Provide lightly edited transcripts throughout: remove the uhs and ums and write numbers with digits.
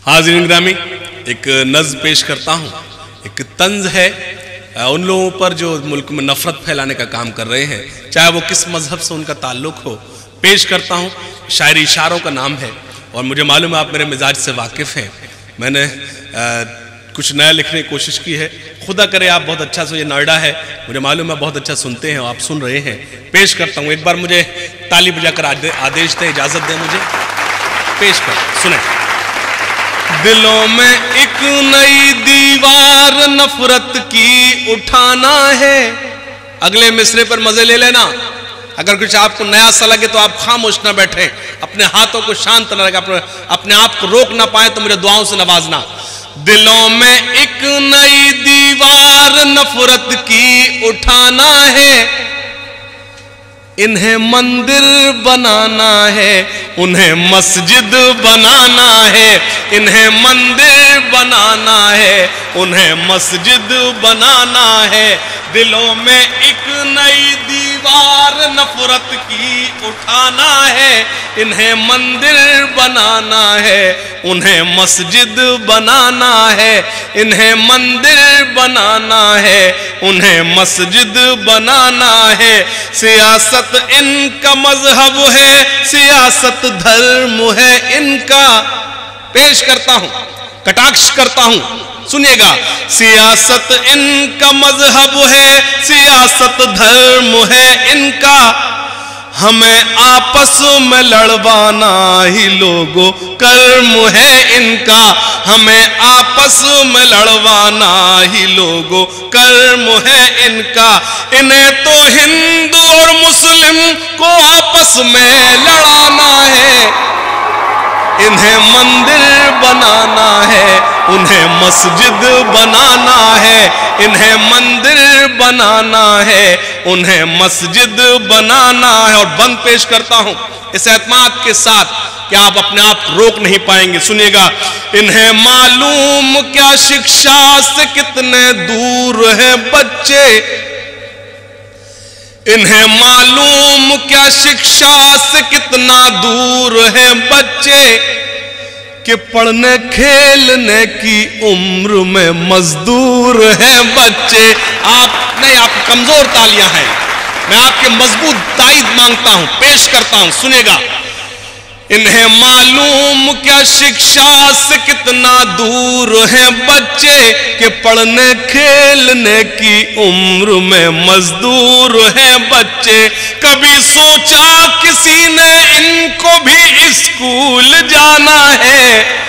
हाज़रीन ग्रामी, एक नज़्म पेश करता हूँ। एक तंज है उन लोगों पर जो मुल्क में नफ़रत फैलाने का काम कर रहे हैं, चाहे वो किस मज़हब से उनका ताल्लुक़ हो। पेश करता हूँ। शायरी इशारों का नाम है और मुझे मालूम है आप मेरे मिजाज से वाकिफ़ हैं। मैंने कुछ नया लिखने की कोशिश की है। खुदा करे आप बहुत अच्छा से, ये नोएडा है, मुझे मालूम है बहुत अच्छा सुनते हैं, आप सुन रहे हैं। पेश करता हूँ। एक बार मुझे ताली बजाकर आदेश दें, इजाज़त दें मुझे। पेश कर, सुने। दिलों में एक नई दीवार नफरत की उठाना है। अगले मिसरे पर मजे ले लेना। अगर कुछ आपको नया सा लगे तो आप खामोश ना बैठे, अपने हाथों को शांत न रखें, अपने आप को रोक ना पाए तो मुझे दुआओं से नवाजना। दिलों में एक नई दीवार नफरत की उठाना है। इन्हें मंदिर बनाना है, उन्हें मस्जिद बनाना है। इन्हें मंदिर बनाना है, उन्हें मस्जिद बनाना है। दिलों में एक नई दीवार नफरत की उठाना है। इन्हें मंदिर बनाना है, उन्हें मस्जिद बनाना है। इन्हें मंदिर बनाना है, उन्हें मस्जिद बनाना है। सियासत इनका मजहब है, सियासत धर्म है इनका। पेश करता हूं, कटाक्ष करता हूं, सुनिएगा। सियासत इनका मजहब है, सियासत धर्म है इनका। हमें आपस में लड़वाना ही लोगों कर्म है इनका। हमें आपस में लड़वाना ही लोगों कर्म है इनका। इन्हें तो हिंदू और मुस्लिम को आपस में लड़ाना है। इन्हें मंदिर बनाना है, उन्हें मस्जिद बनाना है। इन्हें मंदिर बनाना है, उन्हें मस्जिद बनाना है। और बंद पेश करता हूं इस एतमाद के साथ कि आप अपने आप रोक नहीं पाएंगे। सुनिएगा। इन्हें मालूम क्या शिक्षा से कितने दूर हैं बच्चे। इन्हें मालूम क्या शिक्षा से कितना दूर हैं बच्चे, कि पढ़ने खेलने की उम्र में मजदूर हैं बच्चे। आप नहीं, आप कमजोर तालियां हैं, मैं आपके मजबूत ताईद मांगता हूं। पेश करता हूं, सुनेगा। इन्हें मालूम क्या शिक्षा से कितना दूर हैं बच्चे, कि पढ़ने खेलने की उम्र में मजदूर हैं बच्चे। कभी सोचा किसी ने इनको भी स्कूल जाना है।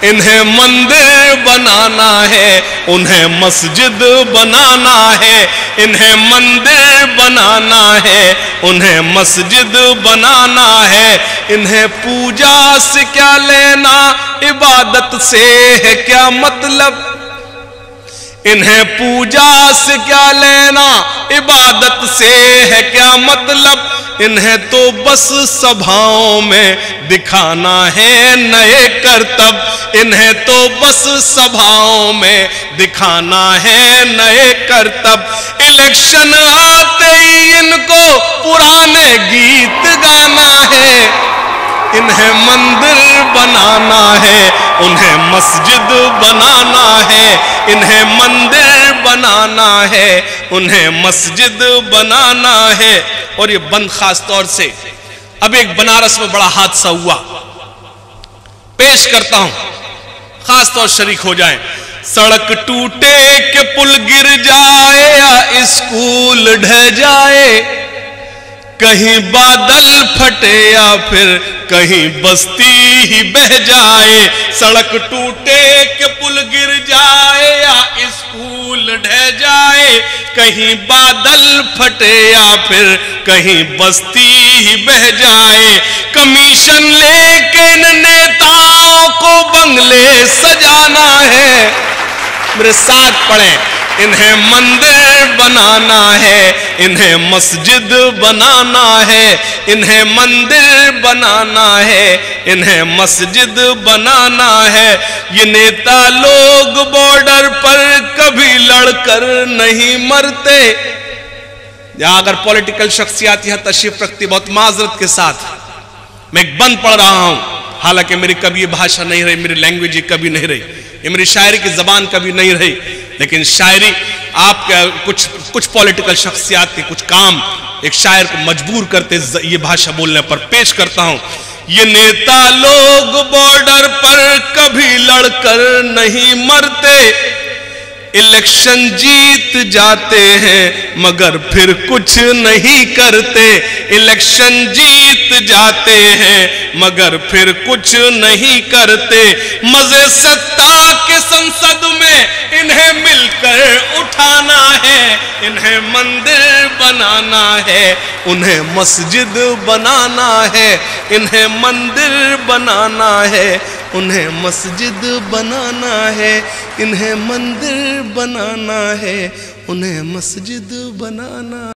इन्हें मंदिर बनाना है, उन्हें मस्जिद बनाना है। इन्हें मंदिर बनाना है, उन्हें मस्जिद बनाना है। इन्हें पूजा से क्या लेना, इबादत से है क्या मतलब। इन्हें पूजा से क्या लेना, इबादत से है क्या मतलब। इन्हें तो बस सभाओं में दिखाना है नए करतब। इन्हें तो बस सभाओं में दिखाना है नए करतब। इलेक्शन आते ही इनको पुराने गीत गाना है। इन्हें मंदिर बनाना है, उन्हें मस्जिद बनाना है। इन्हें मंदिर बनाना है, उन्हें मस्जिद बनाना है। और ये बंद खास तौर से, अब एक बनारस में बड़ा हादसा हुआ, पेश करता हूं, खास तौर शरीक हो जाएं। सड़क टूटे के पुल गिर जाए या स्कूल ढह जाए, कहीं बादल फटे या फिर कहीं बस्ती ही बह जाए। सड़क टूटे के पुल गिर जाए या स्कूल ढह जाए, कहीं बादल फटे या फिर कहीं बस्ती ही बह जाए। कमीशन लेके इन नेताओं को बंगले सजाना है। मेरे साथ पढ़ें। इन्हें मंदिर बनाना है, इन्हें मस्जिद बनाना है। इन्हें मंदिर बनाना है, इन्हें मस्जिद बनाना है। ये नेता लोग बॉर्डर पर कभी लड़कर नहीं मरते। या अगर पॉलिटिकल शख्सियत यहां तशरीफ रखती, बहुत माजरत के साथ मैं एक बंद पढ़ रहा हूं, हालांकि मेरी कभी ये भाषा नहीं रही, मेरी लैंग्वेज ये कभी नहीं रही, ये मेरी शायरी की जबान कभी नहीं रही, लेकिन शायरी आपके कुछ पॉलिटिकल शख्सियात के कुछ काम एक शायर को मजबूर करते ये भाषा बोलने पर। पेश करता हूं। ये नेता लोग बॉर्डर पर कभी लड़कर नहीं मरते, इलेक्शन जीत जाते हैं मगर फिर कुछ नहीं करते, इलेक्शन जीत जाते हैं मगर फिर कुछ नहीं करते। मजे सत्ता के संसद में इन्हें मिलकर उठाना है, इन्हें मंदिर बनाना है, उन्हें मस्जिद बनाना है, इन्हें मंदिर बनाना है, उन्हें मस्जिद बनाना है, इन्हें मंदिर बनाना है, उन्हें मस्जिद बनाना